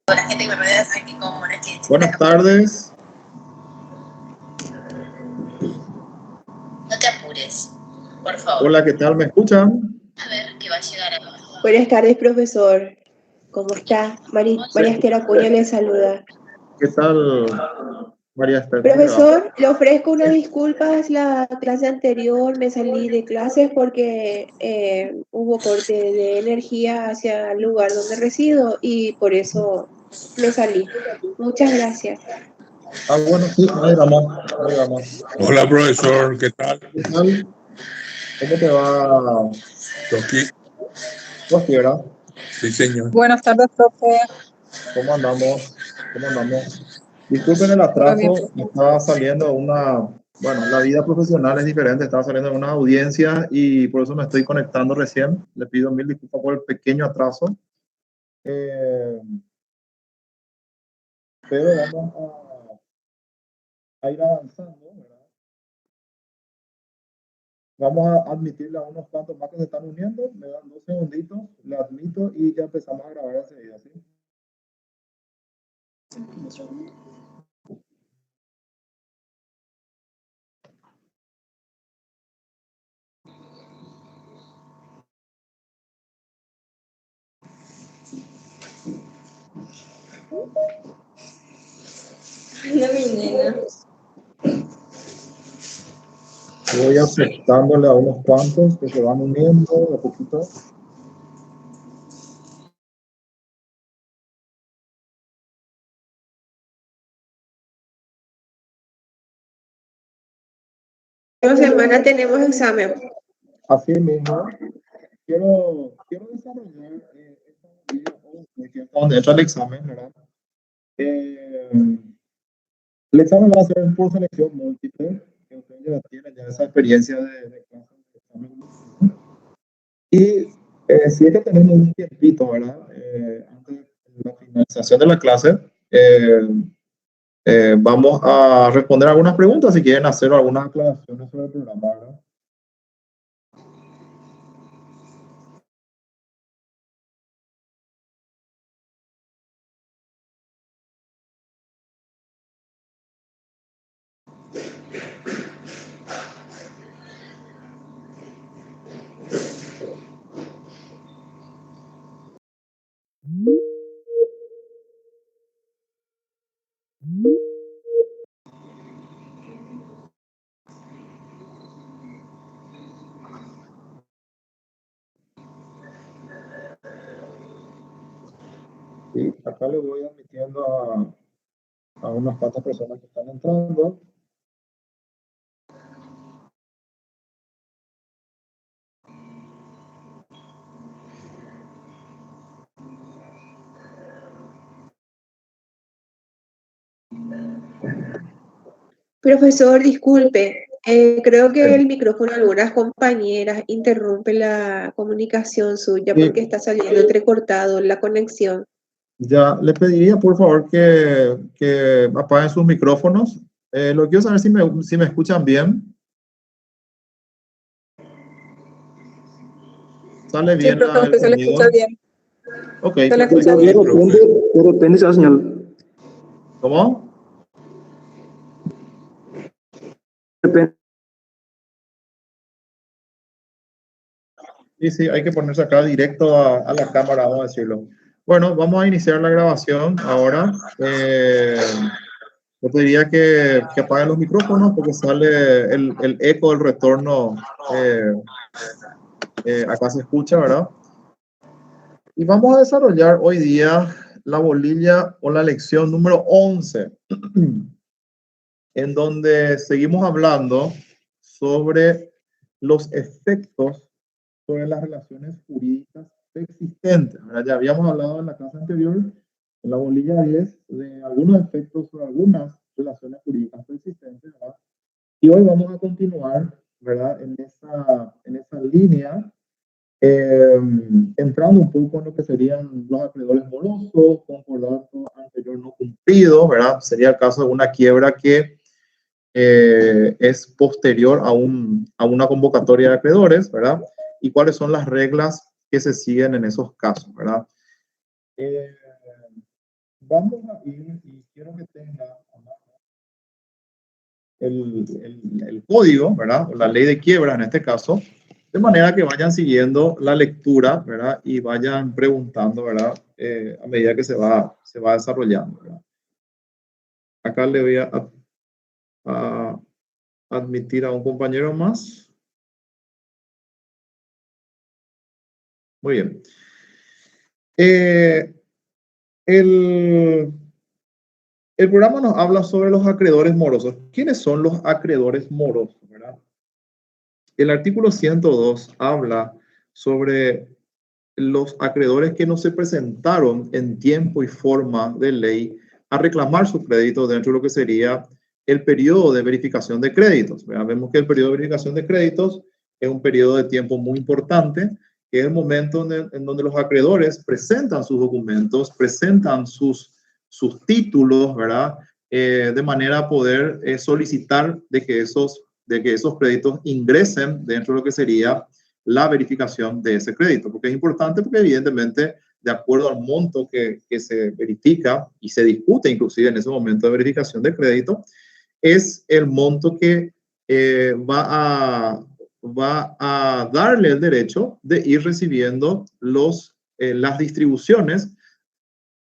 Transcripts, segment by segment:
La gente que me rodea sabe que como una cliente. Buenas tardes. No te apures, por favor. Hola, ¿qué tal? ¿Me escuchan? A ver, que va a llegar a... Buenas tardes, profesor. ¿Cómo está? María Esther Acuña le saluda. ¿Qué tal, María Esther? Profesor, le ofrezco unas disculpas. La clase anterior me salí de clases porque hubo corte de energía hacia el lugar donde resido y por eso me salí. Muchas gracias. Ah, bueno, sí, no hay drama. Hola, profesor, ¿qué tal? ¿Qué tal? ¿Cómo te va, Toki. Cualquiera? Sí, señor. Buenas tardes, profe. ¿Cómo andamos? Disculpen el atraso, me estaba saliendo bueno, la vida profesional es diferente, estaba saliendo de una audiencia y por eso me estoy conectando recién. Le pido mil disculpas por el pequeño atraso. Pero vamos a ir avanzando, ¿verdad? Vamos a admitirle a unos cuantos más que se están uniendo. Me dan 2 segunditos, le admito y ya empezamos a grabar enseguida, ¿sí? Hola, mi nena. Voy aceptándole a unos cuantos que se van uniendo de a poquito. Esta semana tenemos examen. Así mismo, quiero desarrollar esta medida que es donde entra el examen, ¿verdad? El examen va a ser por selección múltiple, que ustedes ya tienen esa experiencia de clase de examen múltiple. Y si es que tenemos un tiempito, ¿verdad? Antes de la finalización de la clase, vamos a responder algunas preguntas si quieren hacer algunas aclaraciones sobre el programa, ¿verdad? Sí, acá le voy admitiendo a unas cuantas personas que están entrando. Profesor, disculpe. Creo que el micrófono de algunas compañeras interrumpe la comunicación suya porque está saliendo entrecortado la conexión. Ya, le pediría por favor que apaguen sus micrófonos. Lo quiero saber si me escuchan bien. ¿Sale bien Sí, profe, el se le sonido? escucha bien. Ok. Se le escucha bien. De repente esa señal. ¿Cómo? Sí, hay que ponerse acá directo a la cámara, vamos a decirlo. Bueno, vamos a iniciar la grabación ahora. Yo pediría que apaguen los micrófonos porque sale el eco del retorno. Acá se escucha, ¿verdad? Y vamos a desarrollar hoy día la bolilla o la lección número 11, en donde seguimos hablando sobre los efectos sobre las relaciones jurídicas existentes, ¿verdad? Ya habíamos hablado en la clase anterior, en la bolilla 10, de algunos efectos sobre algunas relaciones jurídicas existentes, ¿verdad? Y hoy vamos a continuar, ¿verdad? En esa línea, entrando un poco en lo que serían los acreedores morosos, concordato anterior no cumplido, ¿verdad? Sería el caso de una quiebra que es posterior a una convocatoria de acreedores, ¿verdad? Y cuáles son las reglas que se siguen en esos casos, ¿verdad? vamos a ir y quiero que tenga el código, ¿verdad? O la ley de quiebra en este caso, de manera que vayan siguiendo la lectura, ¿verdad? Y vayan preguntando, ¿verdad? A medida que se va desarrollando, ¿verdad? Acá le voy a admitir a un compañero más. Muy bien. El programa nos habla sobre los acreedores morosos. ¿Quiénes son los acreedores morosos, verdad? El artículo 102 habla sobre los acreedores que no se presentaron en tiempo y forma de ley a reclamar su crédito dentro de lo que sería el periodo de verificación de créditos. Vemos que el periodo de verificación de créditos es un periodo de tiempo muy importante, que es el momento en donde los acreedores presentan sus documentos, presentan sus títulos, ¿verdad? De manera a poder solicitar de que esos créditos ingresen dentro de lo que sería la verificación de ese crédito, porque es importante porque evidentemente de acuerdo al monto que se verifica y se discute inclusive en ese momento de verificación de crédito, es el monto que va a darle el derecho de ir recibiendo las distribuciones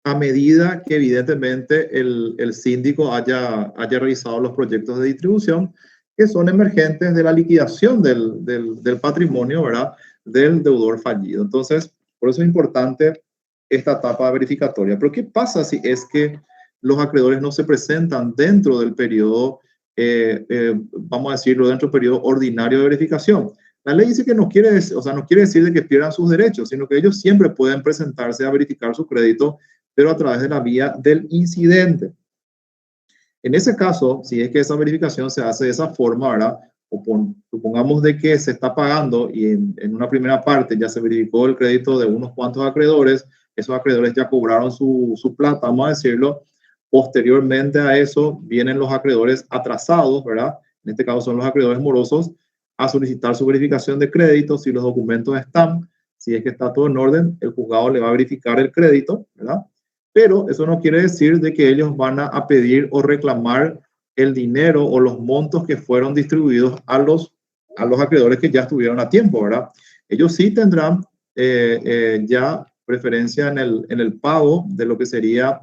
a medida que evidentemente el síndico haya revisado los proyectos de distribución que son emergentes de la liquidación del patrimonio, ¿verdad? Del deudor fallido. Entonces, por eso es importante esta etapa verificatoria. Pero ¿qué pasa si es que los acreedores no se presentan dentro del periodo, vamos a decirlo, dentro del periodo ordinario de verificación? La ley dice que no quiere decir de que pierdan sus derechos, sino que ellos siempre pueden presentarse a verificar su crédito, pero a través de la vía del incidente. En ese caso, si es que esa verificación se hace de esa forma, ¿verdad? O supongamos de que se está pagando y en una primera parte ya se verificó el crédito de unos cuantos acreedores, esos acreedores ya cobraron su plata, vamos a decirlo. Posteriormente a eso vienen los acreedores atrasados, ¿verdad? En este caso son los acreedores morosos, a solicitar su verificación de crédito. Si los documentos están, si es que está todo en orden, el juzgado le va a verificar el crédito, ¿verdad? Pero eso no quiere decir de que ellos van a pedir o reclamar el dinero o los montos que fueron distribuidos a los acreedores que ya estuvieron a tiempo, ¿verdad? Ellos sí tendrán ya preferencia en el pago de lo que sería,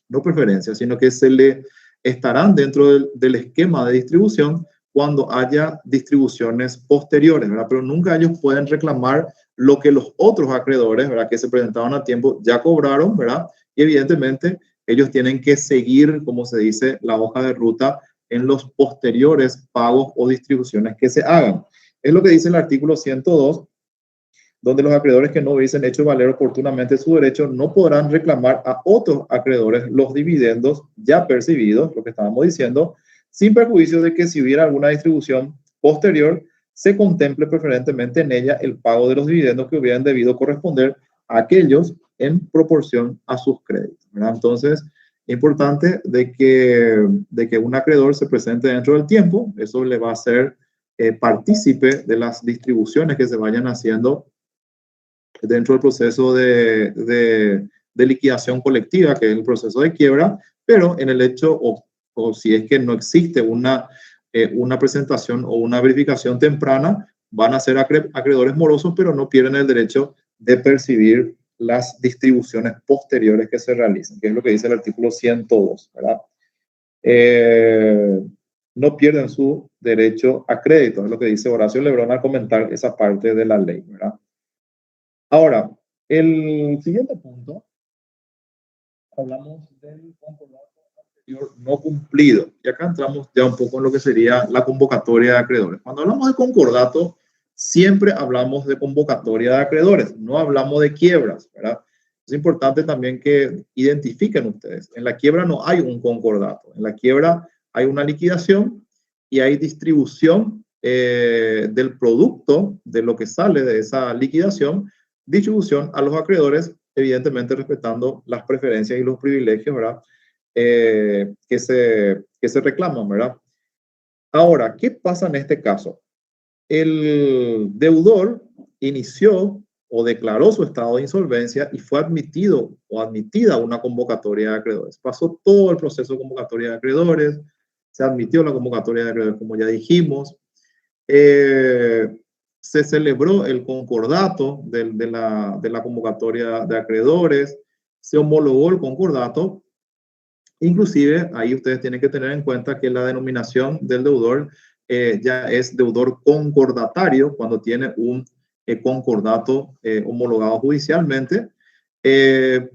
no preferencia, sino que se le estarán dentro del esquema de distribución cuando haya distribuciones posteriores, ¿verdad? Pero nunca ellos pueden reclamar lo que los otros acreedores, ¿verdad? Que se presentaron a tiempo ya cobraron, ¿verdad? Y evidentemente ellos tienen que seguir, como se dice, la hoja de ruta en los posteriores pagos o distribuciones que se hagan. Es lo que dice el artículo 102, donde los acreedores que no hubiesen hecho valer oportunamente su derecho no podrán reclamar a otros acreedores los dividendos ya percibidos, lo que estábamos diciendo, sin perjuicio de que si hubiera alguna distribución posterior, se contemple preferentemente en ella el pago de los dividendos que hubieran debido corresponder a aquellos en proporción a sus créditos, ¿verdad? Entonces, es importante de que un acreedor se presente dentro del tiempo. Eso le va a hacer partícipe de las distribuciones que se vayan haciendo dentro del proceso de liquidación colectiva, que es el proceso de quiebra, pero en el hecho, o si es que no existe una presentación o una verificación temprana, van a ser acreedores morosos, pero no pierden el derecho de percibir las distribuciones posteriores que se realicen, que es lo que dice el artículo 102, ¿verdad? No pierden su derecho a crédito, es lo que dice Horacio Lebrón al comentar esa parte de la ley, ¿verdad? Ahora, el siguiente punto, hablamos del compromiso anterior no cumplido. Y acá entramos ya un poco en lo que sería la convocatoria de acreedores. Cuando hablamos de concordato, siempre hablamos de convocatoria de acreedores, no hablamos de quiebras, ¿verdad? Es importante también que identifiquen ustedes. En la quiebra no hay un concordato. En la quiebra hay una liquidación y hay distribución del producto, de lo que sale de esa liquidación, distribución a los acreedores, evidentemente respetando las preferencias y los privilegios, ¿verdad? Que se reclaman, ¿verdad? Ahora, ¿qué pasa en este caso? El deudor inició o declaró su estado de insolvencia y fue admitido o admitida una convocatoria de acreedores. Pasó todo el proceso de convocatoria de acreedores, se admitió la convocatoria de acreedores, como ya dijimos, se celebró el concordato de la convocatoria de acreedores, se homologó el concordato. Inclusive, ahí ustedes tienen que tener en cuenta que la denominación del deudor ya es deudor concordatario cuando tiene un concordato homologado judicialmente.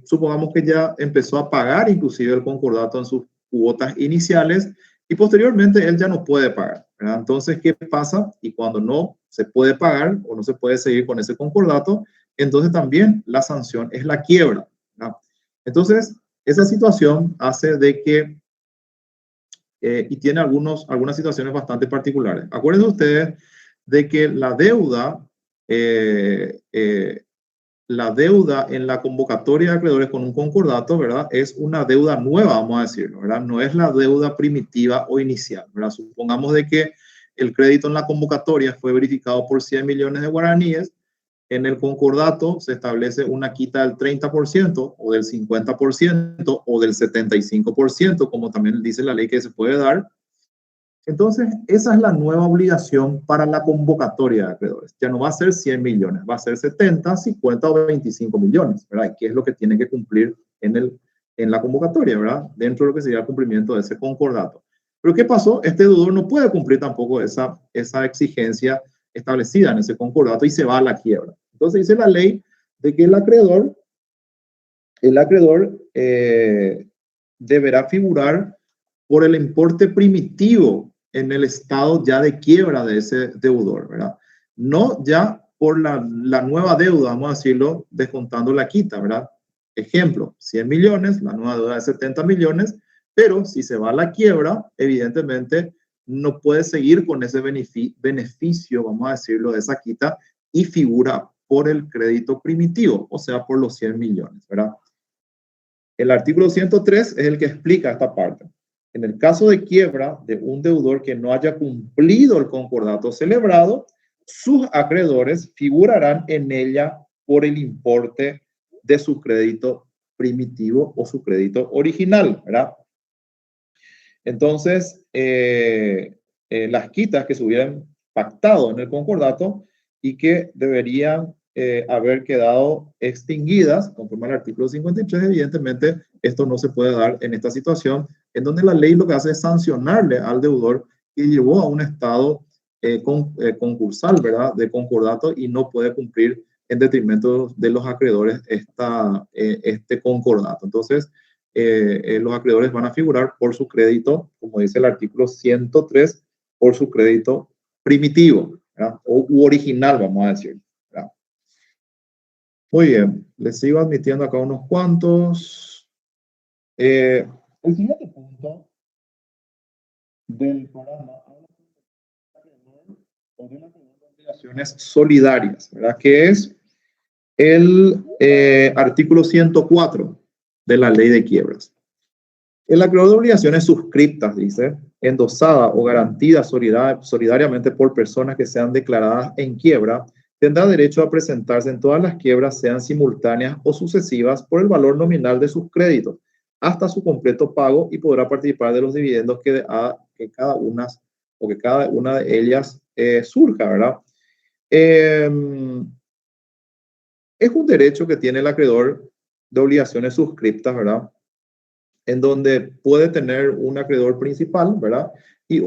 Supongamos que ya empezó a pagar inclusive el concordato en sus cuotas iniciales y posteriormente él ya no puede pagar, ¿verdad? Entonces, ¿qué pasa? Y cuando no se puede pagar o no se puede seguir con ese concordato, entonces también la sanción es la quiebra, ¿verdad? Entonces, esa situación hace de que, y tiene algunas situaciones bastante particulares. Acuérdense ustedes de que la deuda en la convocatoria de acreedores con un concordato, ¿verdad? Es una deuda nueva, vamos a decirlo, ¿verdad? No es la deuda primitiva o inicial, ¿verdad? Supongamos de que el crédito en la convocatoria fue verificado por 100 millones de guaraníes. En el concordato se establece una quita del 30% o del 50% o del 75%, como también dice la ley que se puede dar. Entonces, esa es la nueva obligación para la convocatoria de acreedores. Ya no va a ser 100 millones, va a ser 70, 50 o 25 millones, ¿verdad? ¿Qué es lo que tiene que cumplir en la convocatoria, ¿verdad? Dentro de lo que sería el cumplimiento de ese concordato. Pero ¿qué pasó? Este deudor no puede cumplir tampoco esa exigencia establecida en ese concordato y se va a la quiebra. Entonces dice la ley de que el acreedor deberá figurar por el importe primitivo en el estado ya de quiebra de ese deudor, ¿verdad? No ya por la nueva deuda, vamos a decirlo, descontando la quita, ¿verdad? Ejemplo, 100 millones, la nueva deuda de 70 millones, pero si se va a la quiebra, evidentemente no puede seguir con ese beneficio, vamos a decirlo, de esa quita y figura por el crédito primitivo, o sea, por los 100 millones, ¿verdad? El artículo 103 es el que explica esta parte. En el caso de quiebra de un deudor que no haya cumplido el concordato celebrado, sus acreedores figurarán en ella por el importe de su crédito primitivo o su crédito original, ¿verdad? Entonces, las quitas que se hubieran pactado en el concordato y que deberían haber quedado extinguidas conforme al artículo 53, evidentemente esto no se puede dar en esta situación en donde la ley lo que hace es sancionarle al deudor que llevó a un estado concursal, ¿verdad?, de concordato y no puede cumplir en detrimento de los acreedores este concordato. Entonces, los acreedores van a figurar por su crédito, como dice el artículo 103, por su crédito primitivo, ¿verdad?, u original, vamos a decir, ¿verdad? Muy bien, les sigo admitiendo acá unos cuantos. El siguiente punto del programa habla de las obligaciones solidarias, ¿verdad?, que es el artículo 104 de la ley de quiebras. El acreedor de obligaciones suscriptas, dice, endosada o garantida solidariamente por personas que sean declaradas en quiebra, tendrá derecho a presentarse en todas las quiebras, sean simultáneas o sucesivas, por el valor nominal de sus créditos, hasta su completo pago, y podrá participar de los dividendos que cada una de ellas surja, ¿verdad? Es un derecho que tiene el acreedor de obligaciones suscriptas, ¿verdad?, en donde puede tener un acreedor principal, ¿verdad?, y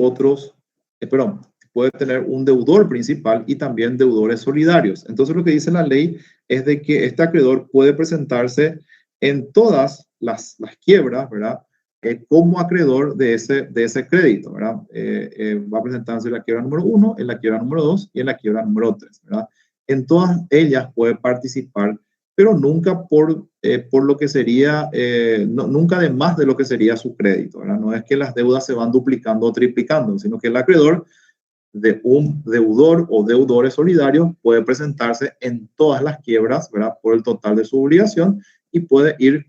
puede tener un deudor principal y también deudores solidarios. Entonces, lo que dice la ley es de que este acreedor puede presentarse en todas las quiebras, ¿verdad?, como acreedor de ese crédito, ¿verdad? Va a presentarse en la quiebra número 1, en la quiebra número 2 y en la quiebra número 3, ¿verdad? En todas ellas puede participar, pero nunca por lo que sería, nunca de más de lo que sería su crédito, ¿verdad? No es que las deudas se van duplicando o triplicando, sino que el acreedor de un deudor o deudores solidarios puede presentarse en todas las quiebras, ¿verdad?, por el total de su obligación, y puede ir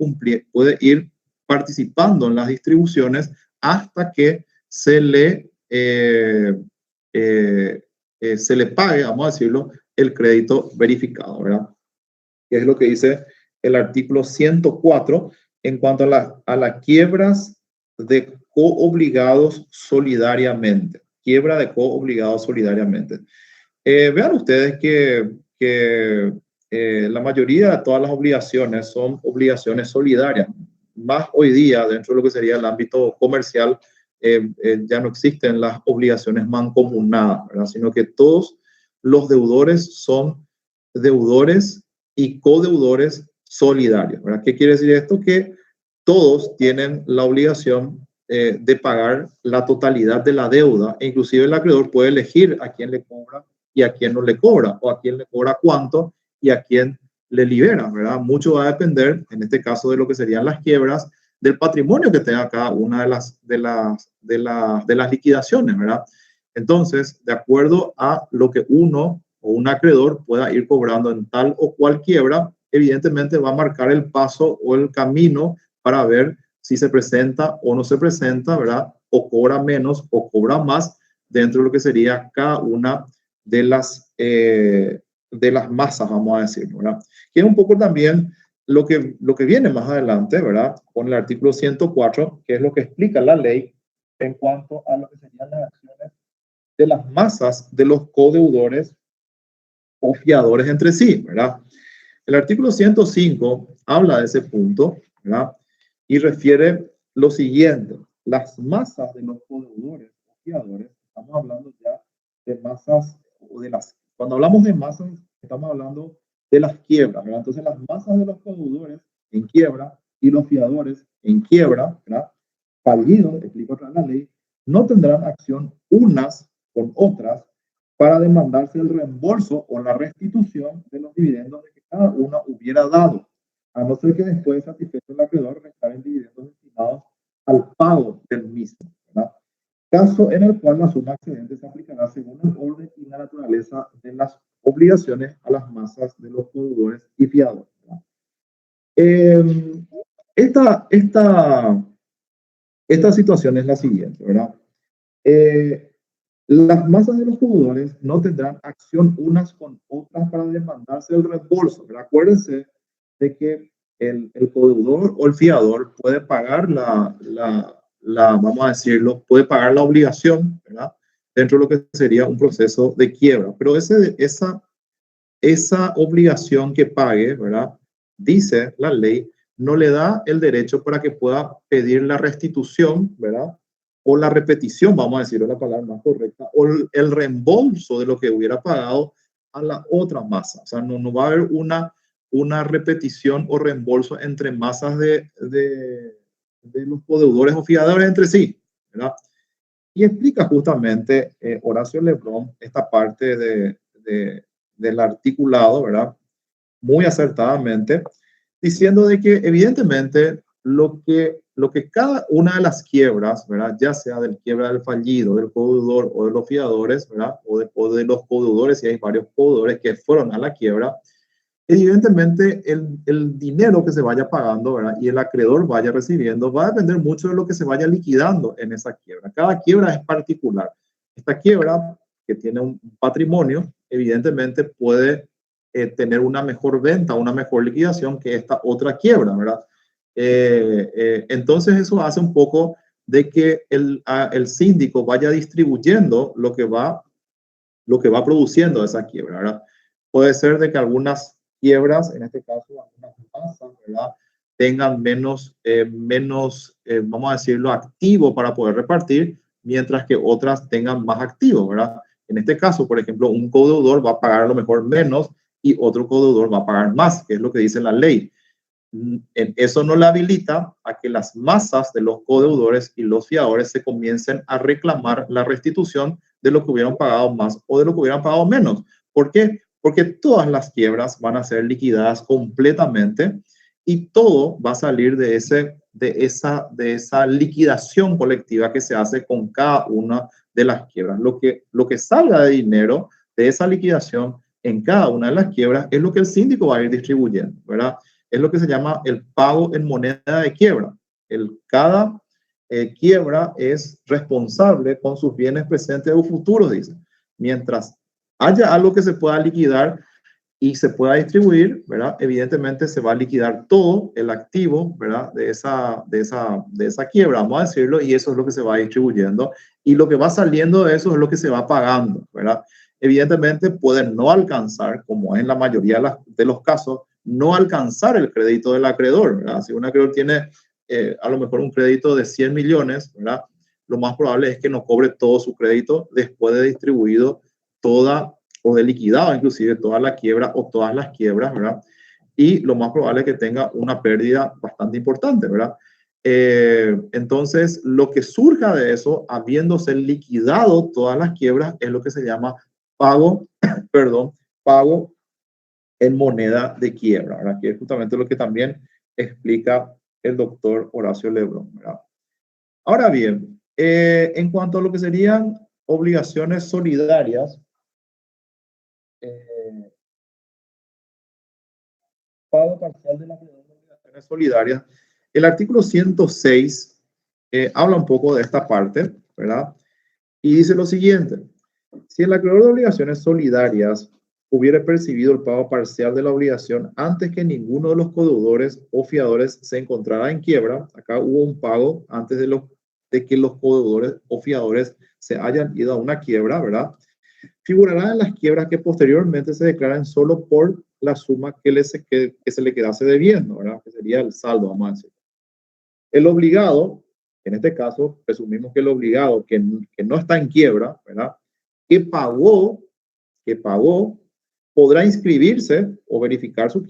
participando en las distribuciones hasta que se le pague, vamos a decirlo, el crédito verificado, ¿verdad? que es lo que dice el artículo 104 en cuanto a las quiebras de coobligados solidariamente. Quiebra de coobligados solidariamente. Vean ustedes que la mayoría de todas las obligaciones son obligaciones solidarias. Más hoy día, dentro de lo que sería el ámbito comercial, ya no existen las obligaciones mancomunadas, ¿verdad? Sino que todos los deudores son deudores y codeudores solidarios, ¿verdad? ¿Qué quiere decir esto? Que todos tienen la obligación de pagar la totalidad de la deuda, e inclusive el acreedor puede elegir a quién le cobra y a quién no le cobra, o a quién le cobra cuánto y a quién le libera, ¿verdad? Mucho va a depender, en este caso, de lo que serían las quiebras, del patrimonio que tenga cada una de las liquidaciones, ¿verdad? Entonces, de acuerdo a lo que uno o un acreedor pueda ir cobrando en tal o cual quiebra, evidentemente va a marcar el paso o el camino para ver si se presenta o no se presenta, ¿verdad? O cobra menos o cobra más dentro de lo que sería cada una de las masas, vamos a decir, ¿verdad? Que es un poco también lo que viene más adelante, ¿verdad? Con el artículo 104, que es lo que explica la ley en cuanto a lo que serían las acciones de las masas de los codeudores o fiadores entre sí, ¿verdad? El artículo 105 habla de ese punto, ¿verdad? Y refiere lo siguiente: las masas de los codeudores o fiadores, estamos hablando ya de masas, o de las, cuando hablamos de masas, estamos hablando de las quiebras, ¿verdad? Entonces, las masas de los codeudores en quiebra y los fiadores en quiebra, ¿verdad? Fallidos, explico otra vez la ley, no tendrán acción unas con otras para demandarse el reembolso o la restitución de los dividendos de que cada una hubiera dado, a no ser que después de satisfecho el acreedor restaren dividendos destinados al pago del mismo, ¿verdad? Caso en el cual la suma excedente se aplicará según el orden y la naturaleza de las obligaciones a las masas de los codeudores y fiadores, ¿verdad? Esta situación es la siguiente, ¿verdad? Las masas de los codeudores no tendrán acción unas con otras para demandarse el reembolso, ¿verdad? Acuérdense de que el codeudor o el fiador puede pagar vamos a decirlo, puede pagar la obligación, ¿verdad? Dentro de lo que sería un proceso de quiebra. Pero esa obligación que pague, ¿verdad? Dice la ley, no le da el derecho para que pueda pedir la restitución, ¿verdad? O la repetición, vamos a decirlo la palabra más correcta, o el reembolso de lo que hubiera pagado a la otra masa. O sea, no va a haber una repetición o reembolso entre masas de los codeudores o fiadores entre sí, ¿verdad? Y explica justamente Horacio Lebrón esta parte del articulado, ¿verdad? Muy acertadamente, diciendo de que evidentemente lo que cada una de las quiebras, ¿verdad? Ya sea del quiebra del fallido, del codeudor o de los fiadores, ¿verdad? O de los codeudores, si hay varios codeudores que fueron a la quiebra, evidentemente el dinero que se vaya pagando, ¿verdad? Y el acreedor vaya recibiendo va a depender mucho de lo que se vaya liquidando en esa quiebra. Cada quiebra es particular. Esta quiebra, que tiene un patrimonio, evidentemente puede tener una mejor venta, una mejor liquidación que esta otra quiebra, ¿verdad? Entonces eso hace un poco de que el síndico vaya distribuyendo lo que va produciendo esa quiebra, ¿verdad? Puede ser de que algunas quiebras, en este caso algunas masas, ¿verdad? Tengan menos, vamos a decirlo, activo para poder repartir, mientras que otras tengan más activo, ¿verdad? En este caso, por ejemplo, un codeudor va a pagar a lo mejor menos y otro codeudor va a pagar más, que es lo que dice la ley. Eso no le habilita a que las masas de los codeudores y los fiadores se comiencen a reclamar la restitución de lo que hubieran pagado más o de lo que hubieran pagado menos. ¿Por qué? Porque todas las quiebras van a ser liquidadas completamente y todo va a salir de esa liquidación colectiva que se hace con cada una de las quiebras. Lo que salga de dinero de esa liquidación en cada una de las quiebras es lo que el síndico va a ir distribuyendo, ¿verdad? Es lo que se llama el pago en moneda de quiebra. Cada quiebra es responsable con sus bienes presentes o futuros, dice. Mientras haya algo que se pueda liquidar y se pueda distribuir, ¿verdad? Evidentemente se va a liquidar todo el activo, ¿verdad? De esa quiebra, vamos a decirlo, y eso es lo que se va distribuyendo. Y lo que va saliendo de eso es lo que se va pagando, ¿verdad? Evidentemente pueden no alcanzar, como en la mayoría de los casos, no alcanzar el crédito del acreedor, ¿verdad? Si un acreedor tiene a lo mejor un crédito de 100 millones, ¿verdad? Lo más probable es que no cobre todo su crédito después de distribuido toda o de liquidado inclusive toda la quiebra o todas las quiebras, ¿verdad? Y lo más probable es que tenga una pérdida bastante importante, ¿verdad? Entonces, lo que surja de eso, habiéndose liquidado todas las quiebras, es lo que se llama pago, perdón, pago en moneda de quiebra, ¿verdad? Que es justamente lo que también explica el doctor Horacio Lebrón, ¿verdad? Ahora bien, en cuanto a lo que serían obligaciones solidarias, pago parcial de las obligaciones solidarias, el artículo 106 habla un poco de esta parte, ¿verdad? Y dice lo siguiente: si el acreedor de obligaciones solidarias hubiera percibido el pago parcial de la obligación antes que ninguno de los codeudores o fiadores se encontrara en quiebra, acá hubo un pago antes de que los codeudores o fiadores se hayan ido a una quiebra, ¿verdad? Figurará en las quiebras que posteriormente se declaran solo por la suma que se le quedase debiendo, ¿verdad? Que sería el saldo, vamos a decir. El obligado, en este caso, presumimos que el obligado que no está en quiebra, ¿verdad? Que pagó, podrá inscribirse o verificar su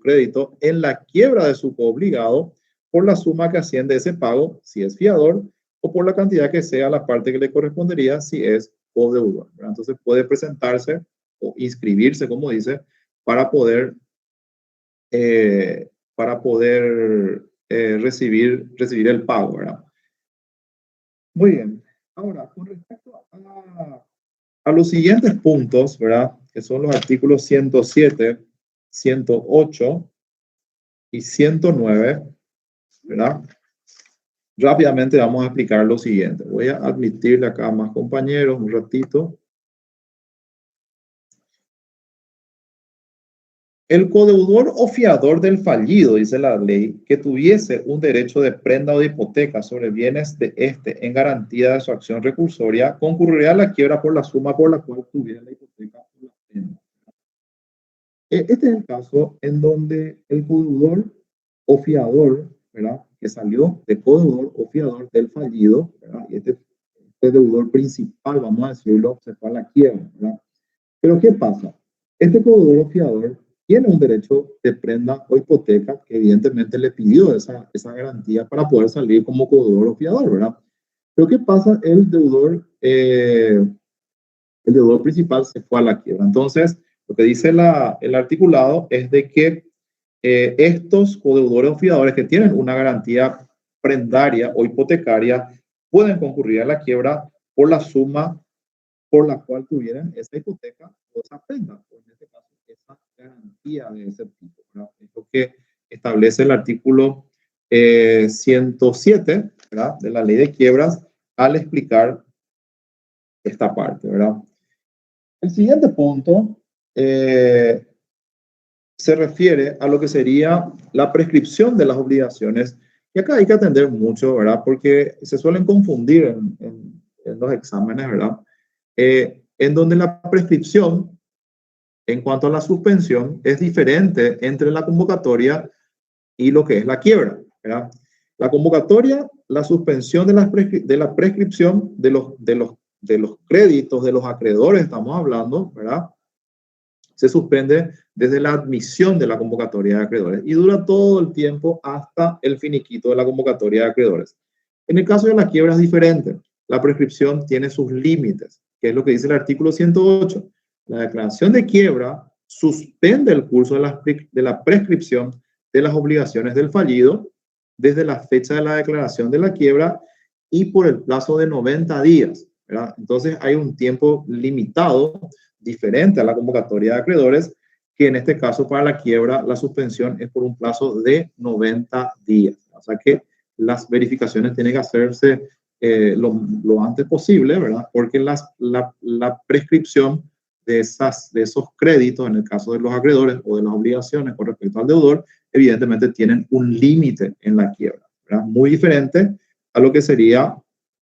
crédito en la quiebra de su coobligado por la suma que asciende ese pago, si es fiador, o por la cantidad que sea la parte que le correspondería si es codeudor, ¿verdad? Entonces puede presentarse o inscribirse, como dice, para poder recibir el pago, ¿verdad? Muy bien. Ahora, con respecto a los siguientes puntos, ¿verdad? Que son los artículos 107, 108 y 109, ¿verdad? Rápidamente vamos a explicar lo siguiente. Voy a admitirle acá a más compañeros un ratito. El codeudor o fiador del fallido, dice la ley, que tuviese un derecho de prenda o de hipoteca sobre bienes de este en garantía de su acción recursoria, concurriría a la quiebra por la suma por la cual tuviera la hipoteca o la prenda. Este es el caso en donde el codeudor o fiador, ¿verdad? Que salió de codeudor o fiador del fallido, ¿verdad? Y este deudor principal, vamos a decirlo, se fue a la quiebra, ¿verdad? Pero ¿qué pasa? Este codeudor o fiador tiene un derecho de prenda o hipoteca que evidentemente le pidió esa garantía para poder salir como codeudor o fiador, ¿verdad? Pero ¿qué pasa? El deudor principal se fue a la quiebra. Entonces, lo que dice el articulado es de que estos codeudores o fiadores que tienen una garantía prendaria o hipotecaria pueden concurrir a la quiebra por la suma por la cual tuvieran esa hipoteca o esa prenda, o en este caso, esa garantía de ese tipo, ¿verdad? Es lo que establece el artículo 107, ¿verdad? De la ley de quiebras al explicar esta parte, ¿verdad? El siguiente punto se refiere a lo que sería la prescripción de las obligaciones, y acá hay que atender mucho, ¿verdad? Porque se suelen confundir en los exámenes, ¿verdad? En donde la prescripción, en cuanto a la suspensión, es diferente entre la convocatoria y lo que es la quiebra, ¿verdad? La convocatoria, la suspensión de la prescripción de los créditos de los acreedores, estamos hablando, ¿verdad? Se suspende desde la admisión de la convocatoria de acreedores y dura todo el tiempo hasta el finiquito de la convocatoria de acreedores. En el caso de la quiebra es diferente. La prescripción tiene sus límites, que es lo que dice el artículo 108. La declaración de quiebra suspende el curso de la prescripción de las obligaciones del fallido desde la fecha de la declaración de la quiebra y por el plazo de 90 días, ¿verdad? Entonces hay un tiempo limitado diferente a la convocatoria de acreedores, que en este caso para la quiebra la suspensión es por un plazo de 90 días. O sea que las verificaciones tienen que hacerse lo antes posible, ¿verdad? Porque la prescripción de esos créditos, en el caso de los acreedores o de las obligaciones con respecto al deudor, evidentemente tienen un límite en la quiebra, ¿verdad? Muy diferente a lo que sería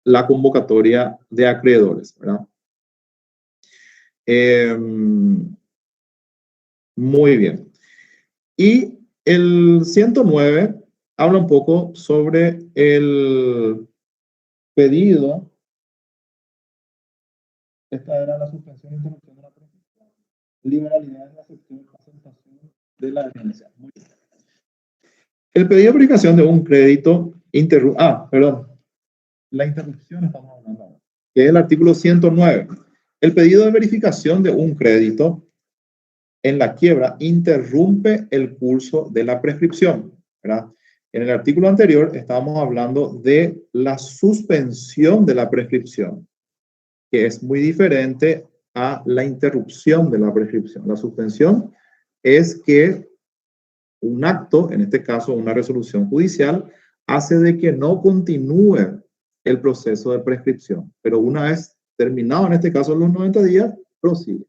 la convocatoria de acreedores, ¿verdad? Muy bien. Y el 109 habla un poco sobre el pedido. Esta era la suspensión e interrupción de la prescripción. Liberalidad en la aceptación de la herencia. Muy bien. El pedido de aplicación de un crédito la interrupción estamos hablando ahora, que es el artículo 109. El pedido de verificación de un crédito en la quiebra interrumpe el curso de la prescripción, ¿verdad? En el artículo anterior estábamos hablando de la suspensión de la prescripción, que es muy diferente a la interrupción de la prescripción. La suspensión es que un acto, en este caso una resolución judicial, hace de que no continúe el proceso de prescripción, pero una vez terminado, en este caso los 90 días, prosigue.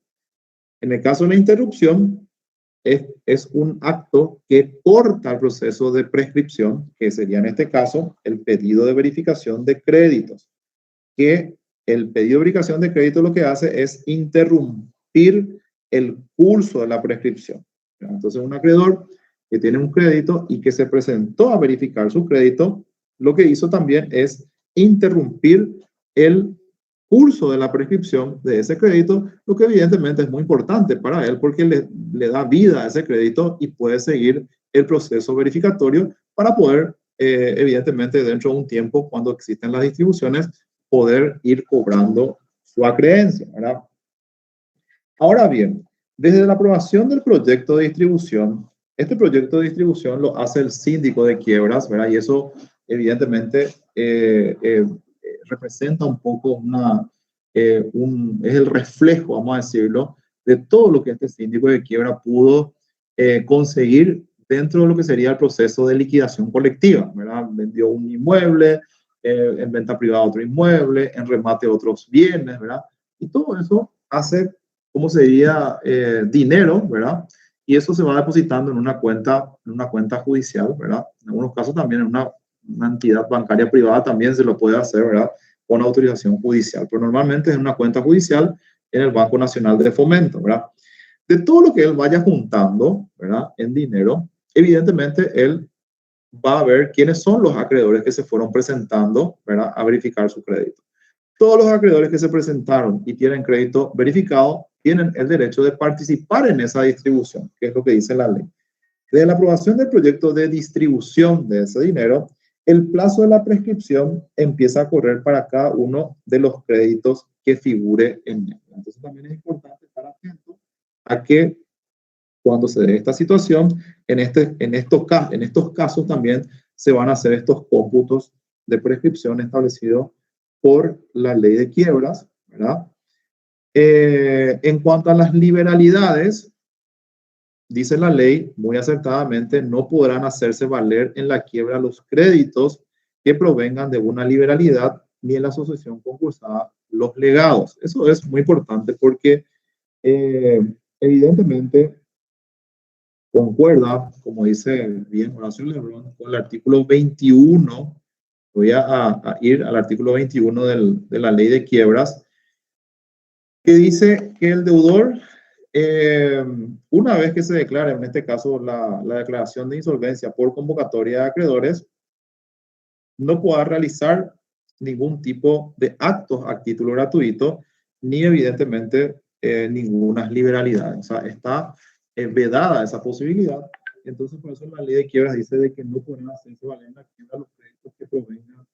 En el caso de la interrupción, es un acto que corta el proceso de prescripción, que sería en este caso el pedido de verificación de créditos, que el pedido de verificación de crédito lo que hace es interrumpir el curso de la prescripción. Entonces, un acreedor que tiene un crédito y que se presentó a verificar su crédito, lo que hizo también es interrumpir el curso de la prescripción de ese crédito, lo que evidentemente es muy importante para él porque le da vida a ese crédito y puede seguir el proceso verificatorio para poder, evidentemente, dentro de un tiempo, cuando existen las distribuciones, poder ir cobrando su acreencia, ¿verdad? Ahora bien, desde la aprobación del proyecto de distribución, este proyecto de distribución lo hace el síndico de quiebras, ¿verdad? Y eso, evidentemente, representa un poco es el reflejo, vamos a decirlo, de todo lo que este síndico de quiebra pudo conseguir dentro de lo que sería el proceso de liquidación colectiva, ¿verdad? Vendió un inmueble, en venta privada otro inmueble, en remate otros bienes, ¿verdad? Y todo eso hace, ¿cómo sería? Dinero, ¿verdad? Y eso se va depositando en una cuenta judicial, ¿verdad? En algunos casos también en una entidad bancaria privada también se lo puede hacer, ¿verdad? Con autorización judicial, pero normalmente es una cuenta judicial en el Banco Nacional de Fomento, ¿verdad? De todo lo que él vaya juntando, ¿verdad? En dinero, evidentemente él va a ver quiénes son los acreedores que se fueron presentando, ¿verdad? A verificar su crédito. Todos los acreedores que se presentaron y tienen crédito verificado tienen el derecho de participar en esa distribución, que es lo que dice la ley. Desde la aprobación del proyecto de distribución de ese dinero, el plazo de la prescripción empieza a correr para cada uno de los créditos que figure en él. Entonces también es importante estar atento a que cuando se dé esta situación, en estos casos también se van a hacer estos cómputos de prescripción establecidos por la ley de quiebras, ¿verdad? En cuanto a las liberalidades, dice la ley muy acertadamente, no podrán hacerse valer en la quiebra los créditos que provengan de una liberalidad ni en la asociación concursada los legados. Eso es muy importante porque evidentemente concuerda, como dice bien Horacio Lebrón, con el artículo 21. Voy a ir al artículo 21 de la ley de quiebras, que dice que el deudor, una vez que se declare, en este caso la declaración de insolvencia por convocatoria de acreedores, no podrá realizar ningún tipo de actos a título gratuito, ni evidentemente ninguna liberalidad. O sea, está vedada esa posibilidad. Entonces, por eso la ley de quiebras dice de que no podrán hacerse valer en la quiebra los créditos que provengan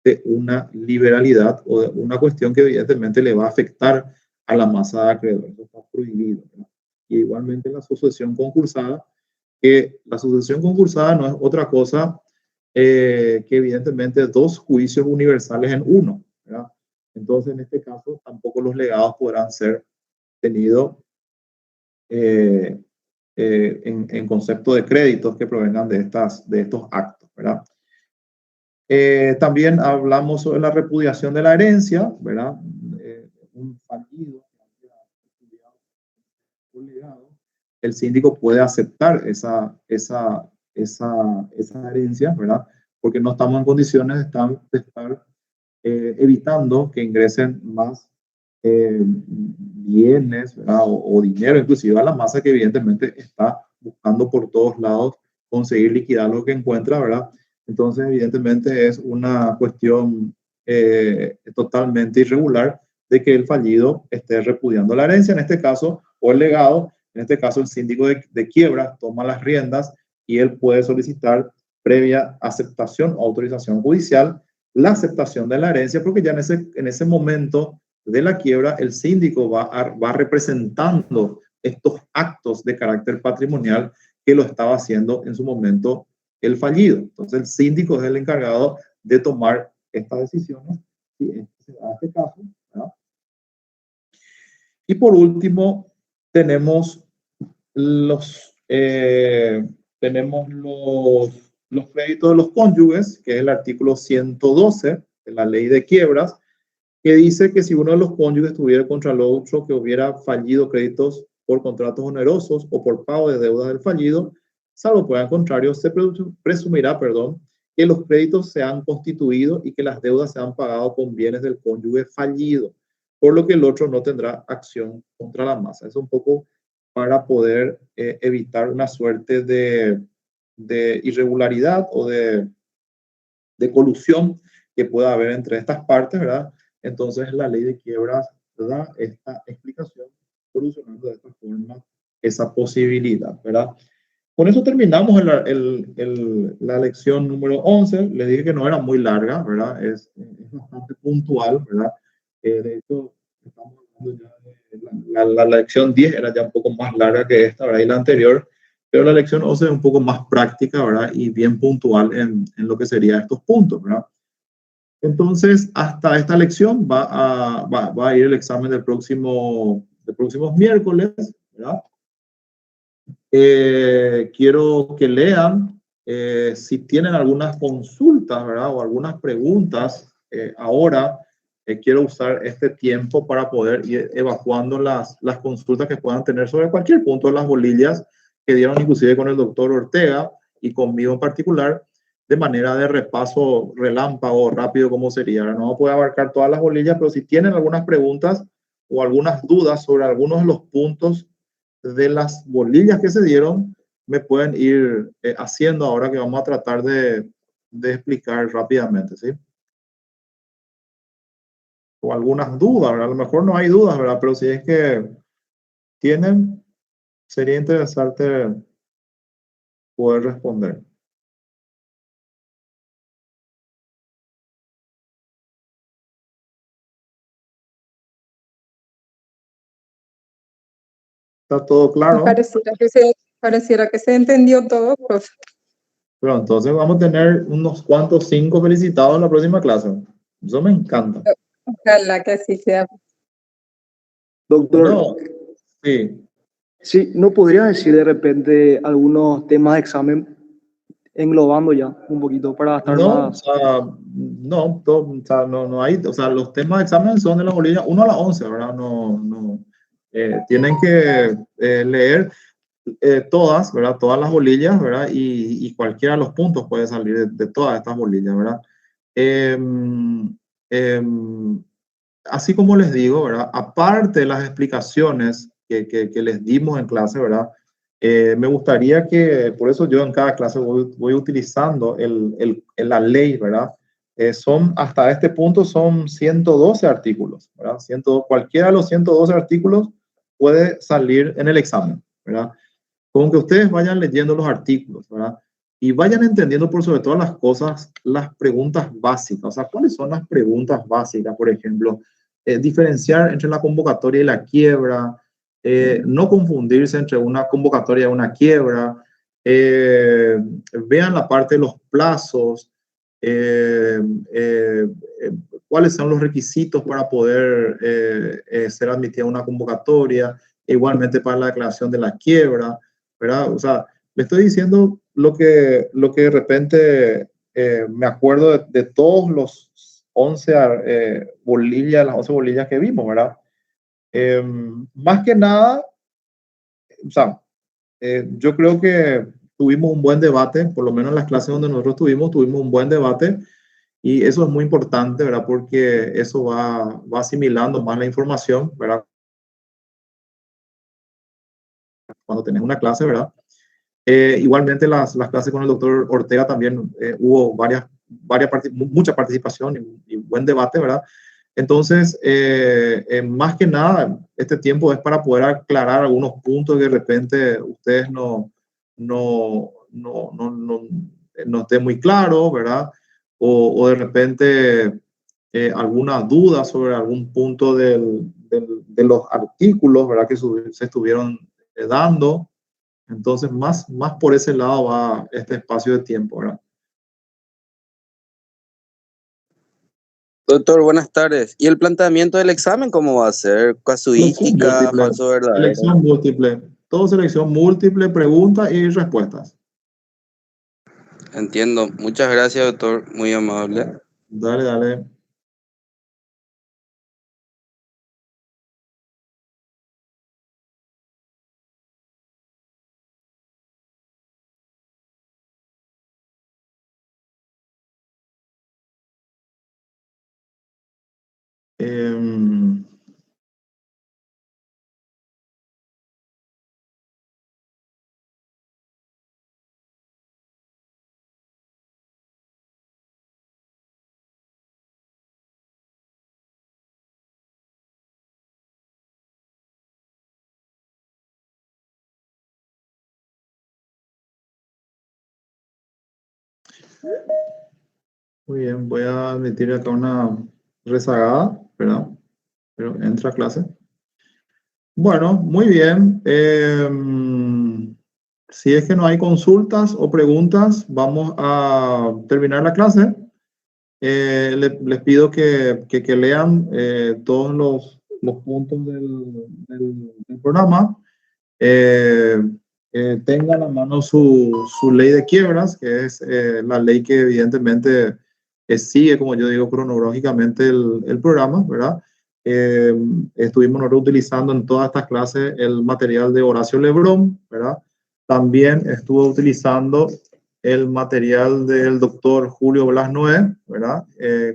de una liberalidad o de una cuestión que evidentemente le va a afectar a la masa de acreedores. Eso está prohibido, ¿verdad? Y igualmente la sucesión concursada, que la sucesión concursada no es otra cosa que evidentemente dos juicios universales en uno, ¿verdad? Entonces, en este caso, tampoco los legados podrán ser tenidos en concepto de créditos que provengan de estos actos, ¿verdad? También hablamos sobre la repudiación de la herencia, ¿verdad? Un fallido o legado, el síndico puede aceptar esa herencia, ¿verdad? Porque no estamos en condiciones de estar evitando que ingresen más bienes, ¿verdad? O dinero, inclusive a la masa que evidentemente está buscando por todos lados conseguir liquidar lo que encuentra, ¿verdad? Entonces, evidentemente es una cuestión totalmente irregular de que el fallido esté repudiando la herencia, en este caso, o el legado, en este caso el síndico de quiebra toma las riendas y él puede solicitar previa aceptación o autorización judicial la aceptación de la herencia, porque ya en ese momento de la quiebra el síndico va representando estos actos de carácter patrimonial que lo estaba haciendo en su momento el fallido. Entonces el síndico es el encargado de tomar estas decisiones si se da este caso, ¿verdad? Y por último tenemos los créditos de los cónyuges, que es el artículo 112 de la ley de quiebras, que dice que si uno de los cónyuges tuviera contra el otro que hubiera fallido créditos por contratos onerosos o por pago de deudas del fallido, salvo por el contrario, se presumirá, que los créditos se han constituido y que las deudas se han pagado con bienes del cónyuge fallido, por lo que el otro no tendrá acción contra la masa. Es un poco para poder evitar una suerte de irregularidad o de colusión que pueda haber entre estas partes, ¿verdad? Entonces la ley de quiebras da esta explicación, solucionando de esta forma esa posibilidad, ¿verdad? Con eso terminamos la lección número 11. Les dije que no era muy larga, ¿verdad? Es bastante puntual, ¿verdad? De hecho, estamos hablando ya de la lección 10 era ya un poco más larga que esta, ¿verdad? Y la anterior, pero la lección 11 es un poco más práctica, ¿verdad? Y bien puntual en lo que serían estos puntos, ¿verdad? Entonces, hasta esta lección va a ir el examen de próximos miércoles, ¿verdad? Quiero que lean, si tienen algunas consultas, ¿verdad? O algunas preguntas, ahora quiero usar este tiempo para poder ir evacuando las consultas que puedan tener sobre cualquier punto de las bolillas que dieron inclusive con el doctor Ortega y conmigo en particular, de manera de repaso relámpago, rápido, como sería. No puedo abarcar todas las bolillas, pero si tienen algunas preguntas o algunas dudas sobre algunos de los puntos de las bolillas que se dieron, me pueden ir haciendo ahora, que vamos a tratar de explicar rápidamente, ¿sí? O algunas dudas, ¿verdad? A lo mejor no hay dudas, ¿verdad? Pero si es que tienen, sería interesante poder responder. ¿Está todo claro? Pareciera que se entendió todo, profe. Pero entonces vamos a tener unos cuantos 5 felicitados en la próxima clase. Eso me encanta. Ojalá que así sea. Doctor, No, sí. sí, ¿no podría decir de repente algunos temas de examen englobando ya un poquito para estar No, más? o sea, no hay, o sea, los temas de examen son de la bolilla 1 a la 11, ¿verdad? Tienen que leer todas, ¿verdad? Todas las bolillas, ¿verdad? Y cualquiera de los puntos puede salir de todas estas bolillas, ¿verdad? Así como les digo, ¿verdad? Aparte de las explicaciones que les dimos en clase, ¿verdad? Me gustaría que, por eso yo en cada clase voy utilizando la ley, ¿verdad? Hasta este punto son 112 artículos, ¿verdad? Cualquiera de los 112 artículos puede salir en el examen, ¿verdad? Con que ustedes vayan leyendo los artículos, ¿verdad? Y vayan entendiendo por sobre todas las cosas las preguntas básicas. O sea, ¿cuáles son las preguntas básicas? Por ejemplo, diferenciar entre la convocatoria y la quiebra, no confundirse entre una convocatoria y una quiebra, vean la parte de los plazos, cuáles son los requisitos para poder ser admitida a una convocatoria, igualmente para la declaración de la quiebra, ¿verdad? O sea, le estoy diciendo lo que de repente me acuerdo de todos los 11 bolillas, las 11 bolillas que vimos, ¿verdad? Más que nada, o sea, yo creo que tuvimos un buen debate, por lo menos en las clases donde nosotros tuvimos un buen debate, y eso es muy importante, ¿verdad? Porque eso va asimilando más la información, ¿verdad? Cuando tenés una clase, ¿verdad? Igualmente las clases con el doctor Ortega también hubo mucha participación y buen debate, ¿verdad? Entonces, más que nada, este tiempo es para poder aclarar algunos puntos que de repente ustedes no esté muy claro, ¿verdad? O de repente alguna duda sobre algún punto de los artículos, ¿verdad? Que se estuvieron dando. Entonces, más por ese lado va este espacio de tiempo, ¿verdad? Doctor, buenas tardes. ¿Y el planteamiento del examen cómo va a ser? ¿Casuística, falso verdadero? Selección múltiple. Todo selección múltiple, preguntas y respuestas. Entiendo. Muchas gracias, doctor. Muy amable. Dale, dale. Em, Muy bien, voy a admitir acá una rezagada, ¿verdad? Pero entra a clase. Bueno, muy bien. Si es que no hay consultas o preguntas, vamos a terminar la clase. Les pido que lean todos los puntos del programa. Tengan a mano su ley de quiebras, que es la ley que evidentemente sigue, como yo digo, cronológicamente el programa, ¿verdad? Estuvimos nosotros utilizando en todas estas clases el material de Horacio Lebrón, ¿verdad? También estuve utilizando el material del doctor Julio Blas Noé, ¿verdad?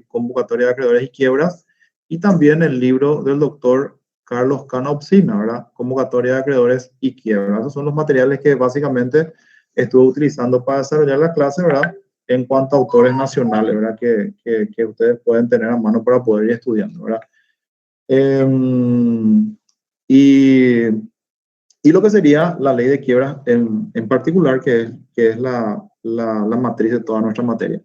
Convocatoria de acreedores y quiebras, y también el libro del doctor Carlos Cano Opsina, ¿verdad? Convocatoria de acreedores y quiebras. Esos son los materiales que básicamente estuve utilizando para desarrollar la clase, ¿verdad? En cuanto a autores nacionales, ¿verdad? Que ustedes pueden tener a mano para poder ir estudiando, ¿verdad? Y lo que sería la ley de quiebras en particular, que es la matriz de toda nuestra materia.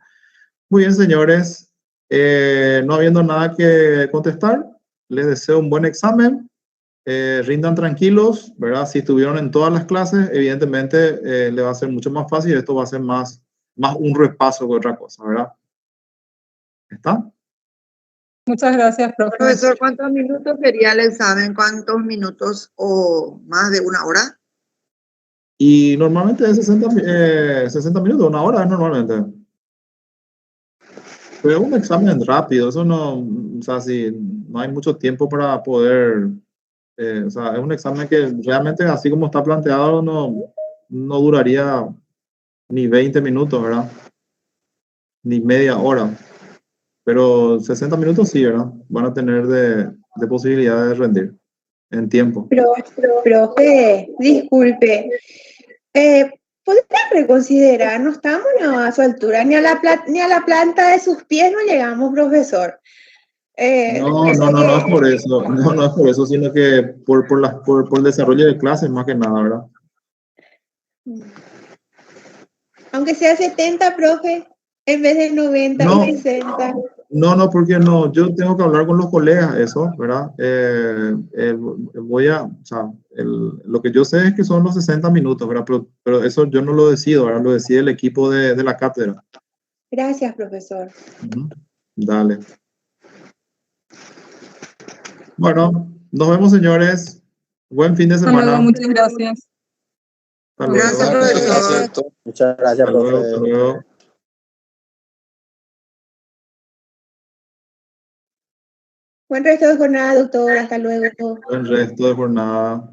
Muy bien, señores. No habiendo nada que contestar, les deseo un buen examen. Rindan tranquilos, ¿verdad? Si estuvieron en todas las clases, evidentemente le va a ser mucho más fácil. Esto va a ser más un repaso que otra cosa, ¿verdad? ¿Está? Muchas gracias, profe. Profesor, ¿cuántos minutos sería el examen? ¿Cuántos minutos o más de una hora? Y normalmente es 60 minutos, una hora normalmente. Pero es un examen rápido, eso no, o sea, si no hay mucho tiempo para poder, o sea, es un examen que realmente así como está planteado no duraría ni 20 minutos, ¿verdad? Ni media hora. Pero 60 minutos sí, ¿verdad? Van a tener de posibilidad de rendir en tiempo. Profe, disculpe. ¿Podría reconsiderar? No estamos a su altura, ni a la planta de sus pies no llegamos, profesor. No es por eso. No es por eso, sino que por el desarrollo de clases más que nada, ¿verdad? Aunque sea 70, profe, en vez de 90 No. y 60. No, porque no, yo tengo que hablar con los colegas, eso, ¿verdad? O sea, lo que yo sé es que son los 60 minutos, ¿verdad? Pero eso yo no lo decido, ¿verdad? Lo decide el equipo de la cátedra. Gracias, profesor. Dale. Bueno, nos vemos, señores. Buen fin de semana. Hasta luego, muchas gracias. Hasta luego. Gracias, profesor. Muchas gracias, profe. Hasta luego. Buen resto de jornada, doctor. Hasta luego. Buen resto de jornada.